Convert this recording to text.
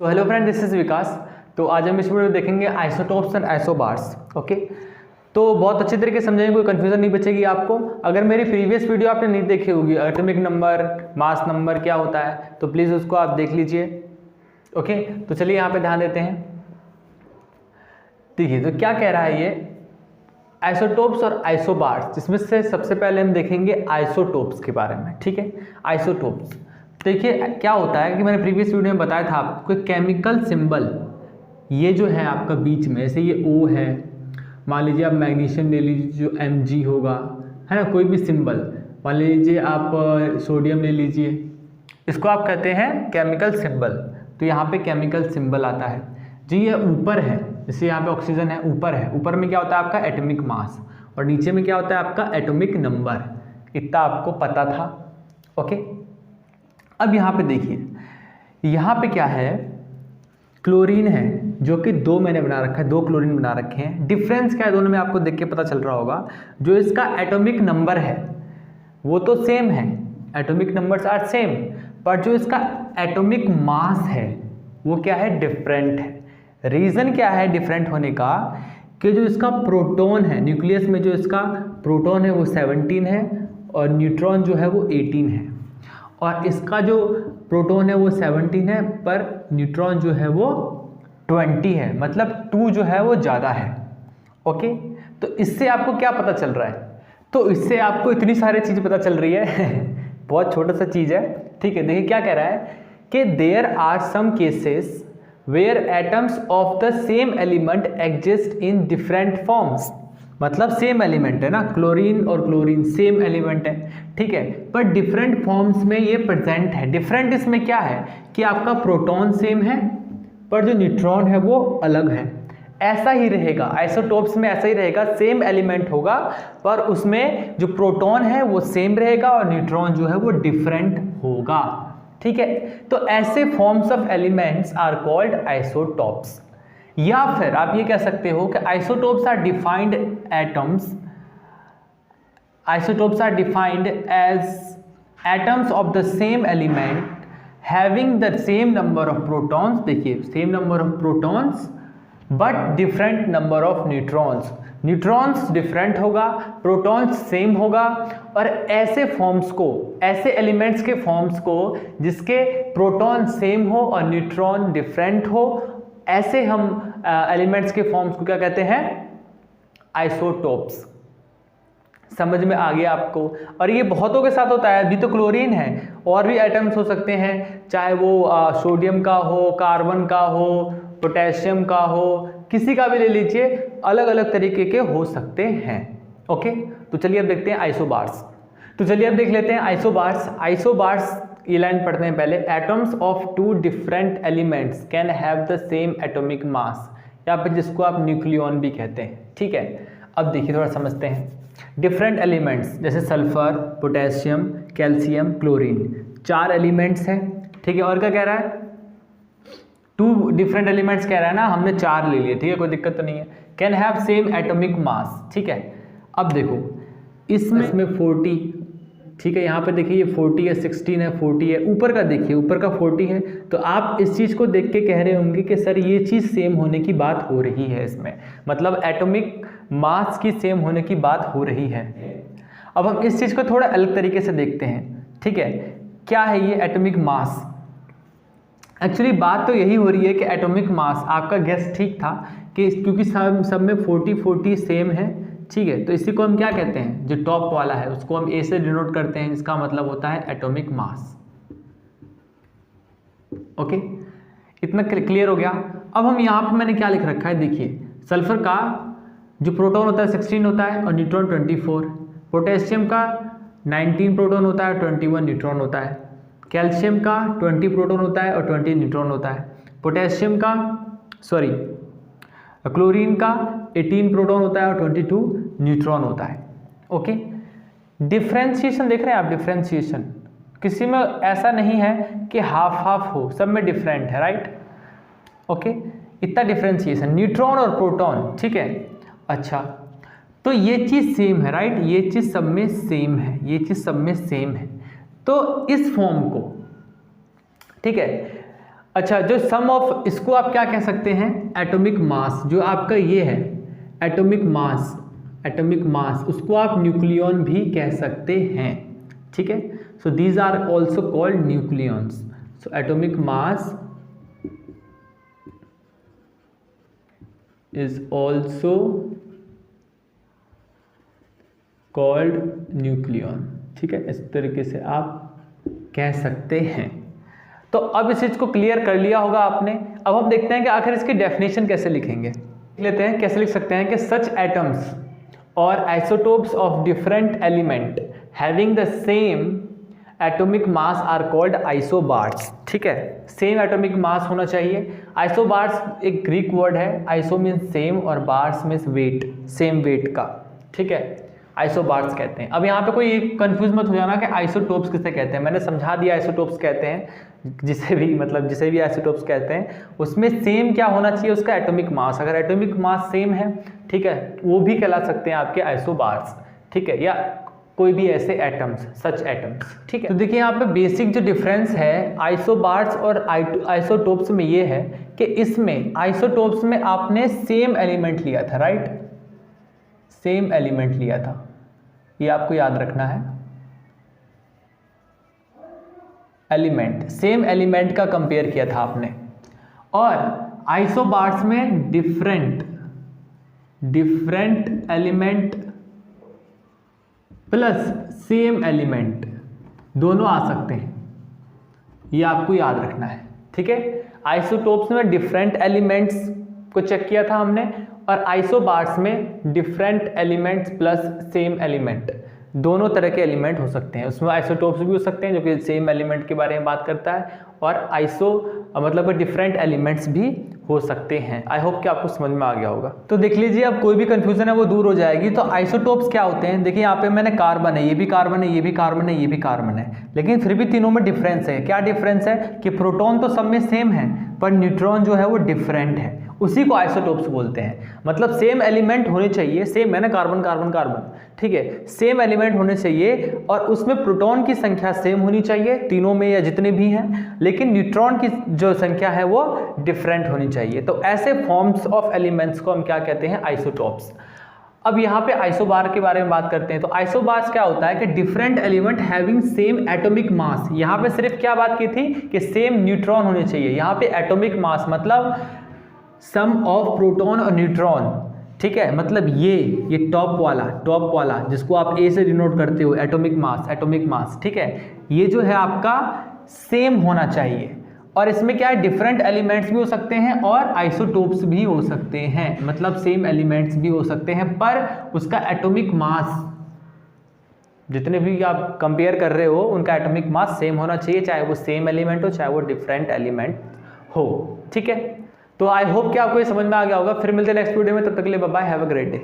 तो hello friend, this is विकास। तो आज हम इस वीडियो में देखेंगे आइसोटोप्स एंड आइसोबार्स। ओके, तो बहुत अच्छी तरीके से समझेंगे, कोई कंफ्यूजन नहीं बचेगी आपको। अगर मेरी प्रीवियस वीडियो आपने नहीं देखी होगी, एटॉमिक नंबर, मास नंबर क्या होता है, तो प्लीज़ उसको आप देख लीजिए। ओके, तो चलिए यहाँ पे ध्यान देते हैं। देखिए तो क्या कह रहा है ये, आइसोटोप्स और आइसोबार्स, जिसमें से सबसे पहले हम देखेंगे आइसोटोप्स के बारे में। ठीक है, आइसोटोप्स देखिए क्या होता है कि मैंने प्रीवियस वीडियो में बताया था आपको, केमिकल सिंबल ये जो है आपका बीच में, जैसे ये O है, मान लीजिए आप मैग्नीशियम ले लीजिए जो Mg होगा, है ना, कोई भी सिंबल, मान लीजिए आप सोडियम ले लीजिए, इसको आप कहते हैं केमिकल सिंबल। तो यहाँ पे केमिकल सिंबल आता है जी, ये ऊपर है, जैसे यहाँ पे ऑक्सीजन है, ऊपर है, ऊपर में क्या होता है आपका एटॉमिक मास, और नीचे में क्या होता है आपका एटॉमिक नंबर। इतना आपको पता था। ओके, अब यहाँ पे देखिए, यहाँ पे क्या है, क्लोरीन है, जो कि दो मैंने बना रखा है, दो क्लोरीन बना रखे हैं। डिफरेंस क्या है दोनों में आपको देख के पता चल रहा होगा। जो इसका एटॉमिक नंबर है वो तो सेम है, एटॉमिक नंबर्स आर सेम, पर जो इसका एटॉमिक मास है वो क्या है, डिफरेंट है। रीज़न क्या है डिफरेंट होने का, कि जो इसका प्रोटॉन है, न्यूक्लियस में जो इसका प्रोटॉन है वो 17 है और न्यूट्रॉन जो है वो 18 है, और इसका जो प्रोटॉन है वो 17 है पर न्यूट्रॉन जो है वो 20 है, मतलब 2 जो है वो ज़्यादा है। ओके, तो इससे आपको क्या पता चल रहा है, तो इससे आपको इतनी सारी चीज़ पता चल रही है बहुत छोटा सा चीज़ है। ठीक है, देखिए क्या कह रहा है कि there are some cases where atoms of the same element exist in different forms. मतलब सेम एलिमेंट है ना, क्लोरीन और क्लोरीन सेम एलिमेंट है, ठीक है, पर डिफरेंट फॉर्म्स में ये प्रेजेंट है। डिफरेंट इसमें क्या है कि आपका प्रोटॉन सेम है पर जो न्यूट्रॉन है वो अलग है। ऐसा ही रहेगा आइसोटोप्स में, ऐसा ही रहेगा, सेम एलिमेंट होगा पर उसमें जो प्रोटॉन है वो सेम रहेगा और न्यूट्रॉन जो है वो डिफरेंट होगा। ठीक है, तो ऐसे forms of elements are called isotopes. या फिर आप ये कह सकते हो कि isotopes are defined atoms, isotopes are defined as atoms of the same element having the same number of protons. देखिए same number of protons but different number of neutrons. Neutrons different होगा, प्रोटॉन्स सेम होगा, और ऐसे forms को, ऐसे elements के forms को जिसके प्रोटॉन सेम हो और न्यूट्रॉन डिफरेंट हो, ऐसे हम एलिमेंट्स के फॉर्म्स को क्या कहते हैं, आइसोटोप्स। समझ में आ गया आपको। और ये बहुतों के साथ होता है, अभी तो क्लोरीन है, और भी एटम्स हो सकते हैं, चाहे वो सोडियम का हो, कार्बन का हो, पोटेशियम का हो, किसी का भी ले लीजिए, अलग अलग तरीके के हो सकते हैं। ओके, तो चलिए अब देखते हैं आइसोबार्स। तो चलिए अब देख लेते हैं आइसोबार्स। आइसोबार्स ये लाइन पढ़ते हैं पहले। Atoms of two different elements can have the same atomic mass, या फिर जिसको आप न्यूक्लियन भी कहते हैं। ठीक है, अब देखिए थोड़ा समझते हैं। डिफरेंट एलिमेंट्स जैसे sulphur, potassium, calcium, chlorine, 4 elements हैं। ठीक है, और क्या कह रहा है, 2 डिफरेंट एलिमेंट्स कह रहा है ना, हमने 4 ले लिए, ठीक है, कोई दिक्कत तो नहीं है। कैन हैव सेम एटॉमिक मास। ठीक है, अब देखो इसमें 40, ठीक है, यहाँ पे देखिए ये 40 है, 16 है, 40 है, ऊपर का देखिए, ऊपर का 40 है। तो आप इस चीज़ को देख के कह रहे होंगे कि सर ये चीज़ सेम होने की बात हो रही है इसमें, मतलब एटॉमिक मास की सेम होने की बात हो रही है। अब हम इस चीज़ को थोड़ा अलग तरीके से देखते हैं। ठीक है, क्या है ये एटॉमिक मास। एक्चुअली बात तो यही हो रही है कि एटॉमिक मास, आपका गेस ठीक था कि क्योंकि सब में 40 सेम है, ठीक है, तो इसी को हम क्या कहते हैं, जो टॉप वाला है उसको हम ए से डिनोट करते हैं, इसका मतलब होता है एटॉमिक मास। ओके, इतना क्लियर हो गया। अब हम यहाँ पर मैंने क्या लिख रखा है, देखिए सल्फर का जो प्रोटॉन होता है 16 होता है और न्यूट्रॉन 24, पोटेशियम का 19 प्रोटॉन होता है और 21 न्यूट्रॉन होता है, कैल्शियम का 20 प्रोटॉन होता है और 20 न्यूट्रॉन होता है, पोटेशियम का क्लोरीन का 18 प्रोटॉन होता है और 22 न्यूट्रॉन होता है। ओके, डिफ्रेंशिएशन देख रहे हैं आप, डिफ्रेंशिएशन किसी में ऐसा नहीं है कि हाफ हाफ हो, सब में डिफरेंट है, राइट। ओके, इतना डिफ्रेंशिएशन, न्यूट्रॉन और प्रोटॉन। ठीक है, अच्छा, तो ये चीज़ सेम है, राइट, ये चीज़ सब में सेम है, ये चीज़ सब में सेम है। तो इस फॉर्म को, ठीक है, अच्छा, जो सम ऑफ, इसको आप क्या कह सकते हैं, एटॉमिक मास, जो आपका ये है एटॉमिक मास, एटॉमिक मास उसको आप न्यूक्लियन भी कह सकते हैं, ठीक है। So these are also called nucleons. So atomic mass is also called nucleon, ठीक है, इस तरीके से आप कह सकते हैं। तो अब इस चीज को क्लियर कर लिया होगा आपने। अब हम देखते हैं कि आखिर इसकी डेफिनेशन कैसे लिखेंगे। लेते हैं कैसे लिख सकते हैं कि सच एटम्स और isotopes of different element having the same atomic mass are called isobars, ठीक है, सेम एटॉमिक मास होना चाहिए। आइसोबार्स एक ग्रीक वर्ड है, आइसो मीन्स सेम और bars means weight, same weight का, ठीक है, आइसोबार्स कहते हैं। अब यहाँ पे कोई कंफ्यूज मत हो जाना कि आइसोटोप्स किसे कहते हैं, मैंने समझा दिया आइसोटोप्स कहते हैं जिसे भी, मतलब जिसे भी आइसोटोप्स कहते हैं उसमें सेम क्या होना चाहिए, उसका एटॉमिक मास। अगर एटॉमिक मास सेम है, ठीक है, वो भी कहला सकते हैं आपके आइसोबार्स, ठीक है, या कोई भी ऐसे एटम्स, सच एटम्स, ठीक है। तो देखिए यहाँ पे बेसिक जो डिफरेंस है आइसोबार्स और आइसोटोप्स में ये है कि इसमें आइसोटोप्स में आपने सेम एलिमेंट लिया था, राइट, सेम एलिमेंट लिया था, ये आपको याद रखना है। एलिमेंट, सेम एलिमेंट का कंपेयर किया था आपने। और आइसोबार्स में different element plus same element दोनों आ सकते हैं, ये आपको याद रखना है, ठीक है। आइसोटोप्स में डिफरेंट एलिमेंट्स को चेक किया था हमने, और आइसोबार्स में different elements plus same element, दोनों तरह के एलिमेंट हो सकते हैं। उसमें आइसोटोप्स भी हो सकते हैं जो कि सेम एलिमेंट के बारे में बात करता है, और मतलब डिफरेंट एलिमेंट्स भी हो सकते हैं। आई होप कि आपको समझ में आ गया होगा। तो देख लीजिए, अब कोई भी कंफ्यूजन है वो दूर हो जाएगी। तो आइसोटोप्स क्या होते हैं, देखिए यहाँ पे मैंने कार्बन है, ये भी कार्बन है, ये भी कार्बन है, ये भी कार्बन है, लेकिन फिर भी तीनों में डिफरेंस है। क्या डिफरेंस है कि प्रोटॉन तो सब में सेम है पर न्यूट्रॉन जो है वो डिफरेंट है, उसी को आइसोटोप्स बोलते हैं। मतलब सेम एलिमेंट होने चाहिए, सेम है ना, कार्बन कार्बन कार्बन, ठीक है, सेम एलिमेंट होने चाहिए और उसमें प्रोटॉन की संख्या सेम होनी चाहिए तीनों में या जितने भी हैं, लेकिन न्यूट्रॉन की जो संख्या है वो डिफरेंट होनी चाहिए। तो ऐसे फॉर्म्स ऑफ एलिमेंट्स को हम क्या कहते हैं, आइसोटोप्स। अब यहाँ पे आइसोबार के बारे में बात करते हैं। तो आइसोबार्स क्या होता है कि different element having same atomic मास। यहाँ पे सिर्फ क्या बात की थी कि सेम न्यूट्रॉन होने चाहिए, यहाँ पे एटॉमिक मास मतलब सम ऑफ प्रोटॉन और न्यूट्रॉन, ठीक है, मतलब ये टॉप वाला जिसको आप ए से डिनोट करते हो, एटॉमिक मास, ठीक है, ये जो है आपका सेम होना चाहिए। और इसमें क्या है, डिफरेंट एलिमेंट्स भी हो सकते हैं और आइसोटोप्स भी हो सकते हैं, मतलब सेम एलिमेंट्स भी हो सकते हैं, पर उसका एटॉमिक मास, जितने भी आप कंपेयर कर रहे हो उनका एटॉमिक मास सेम होना चाहिए, चाहे वो सेम एलिमेंट हो चाहे वो डिफरेंट एलिमेंट हो, ठीक है। तो आई होप कि आपको ये समझ में आ गया होगा। फिर मिलते हैं नेक्स्ट वीडियो में, तब तक के लिए bye bye, have a great day.